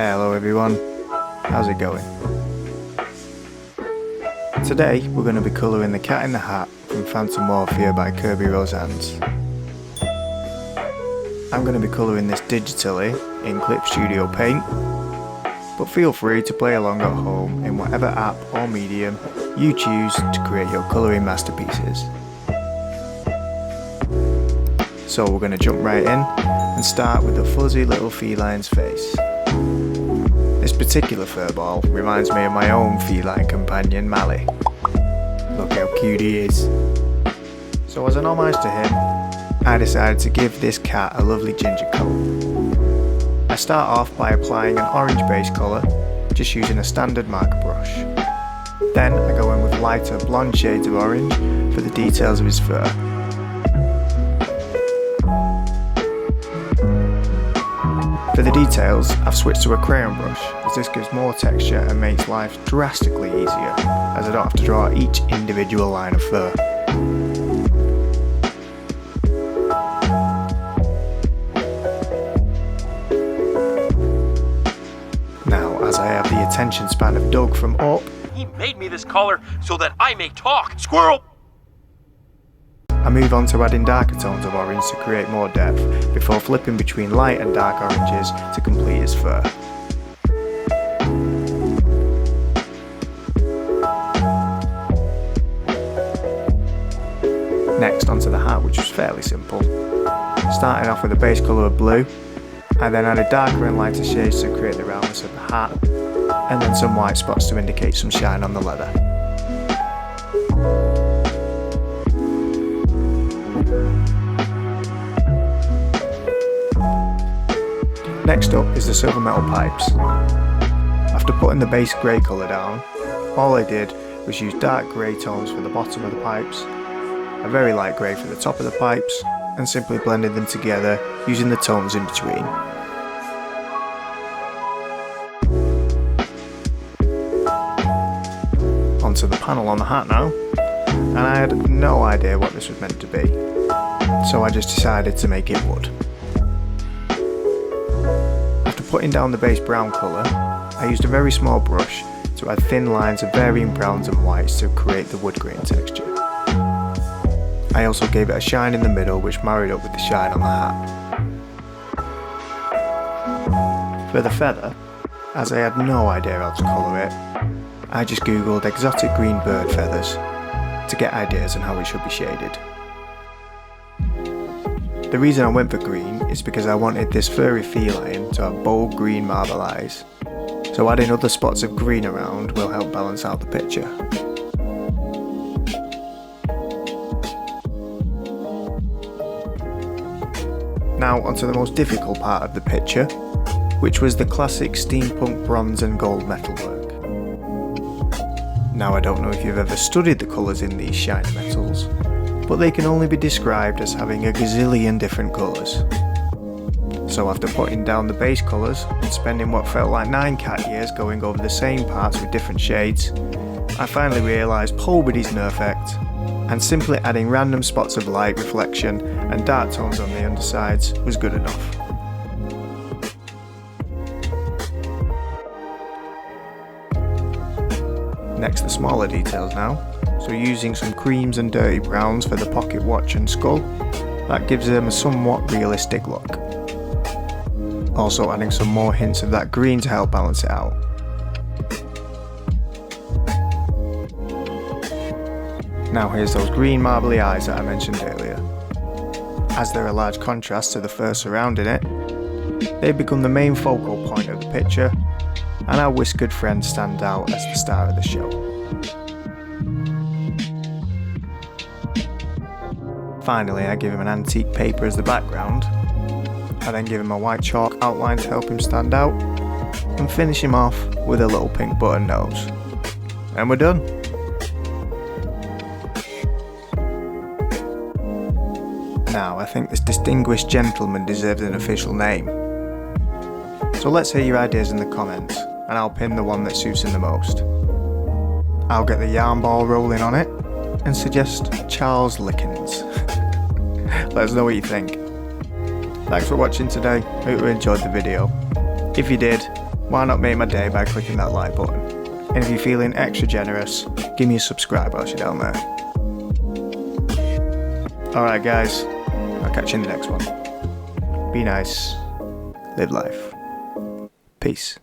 Hello everyone, how's it going? Today we're going to be colouring the Cat in the Hat from Fantomorphia by Kerby Rosanes. I'm going to be colouring this digitally in Clip Studio Paint, but feel free to play along at home in whatever app or medium you choose to create your colouring masterpieces. So we're going to jump right in and start with the fuzzy little feline's face. This particular furball reminds me of my own feline companion Mally. Look how cute he is. So as an homage to him, I decided to give this cat a lovely ginger coat. I start off by applying an orange base colour, just using a standard marker brush. Then I go in with lighter blonde shades of orange for the details of his fur. For the details, I've switched to a crayon brush, as this gives more texture and makes life drastically easier, as I don't have to draw each individual line of fur. Now, as I have the attention span of Doug from Up, he made me this color so that I may talk, squirrel! I move on to adding darker tones of orange to create more depth, before flipping between light and dark oranges to complete his fur. Next onto the hat, which was fairly simple. Starting off with a base colour of blue, I then added darker and lighter shades to create the roundness of the hat, and then some white spots to indicate some shine on the leather. Next up is the silver metal pipes. After putting the base grey colour down, all I did was use dark grey tones for the bottom of the pipes, a very light grey for the top of the pipes, and simply blended them together using the tones in between. Onto the panel on the hat now, and I had no idea what this was meant to be, so I just decided to make it wood. Putting down the base brown colour, I used a very small brush to add thin lines of varying browns and whites to create the wood grain texture. I also gave it a shine in the middle which married up with the shine on the hat. For the feather, as I had no idea how to colour it, I just googled exotic green bird feathers to get ideas on how it should be shaded. The reason I went for green is because I wanted this furry feline to have bold green marble eyes, so adding other spots of green around will help balance out the picture. Now onto the most difficult part of the picture, which was the classic steampunk bronze and gold metalwork. Now I don't know if you've ever studied the colours in these shiny metals, but they can only be described as having a gazillion different colours. So after putting down the base colours and spending what felt like 9 cat years going over the same parts with different shades, I finally realised Polbidy's Nerfect, and simply adding random spots of light reflection and dark tones on the undersides was good enough. Next, the smaller details now. So using some creams and dirty browns for the pocket watch and skull, that gives them a somewhat realistic look. Also adding some more hints of that green to help balance it out. Now here's those green marbly eyes that I mentioned earlier. As they're a large contrast to the fur surrounding it, they become the main focal point of the picture, and our whiskered friend stands out as the star of the show. Finally, I give him an antique paper as the background. I then give him a white chalk outline to help him stand out, and finish him off with a little pink button nose. And we're done. Now, I think this distinguished gentleman deserves an official name. So let's hear your ideas in the comments, and I'll pin the one that suits him the most. I'll get the yarn ball rolling on it, and suggest Charles Lickens. Let us know what you think. Thanks for watching today, hope you enjoyed the video. If you did, why not make my day by clicking that like button? And if you're feeling extra generous, give me a subscribe whilst you're down there. Alright guys, I'll catch you in the next one. Be nice, live life. Peace.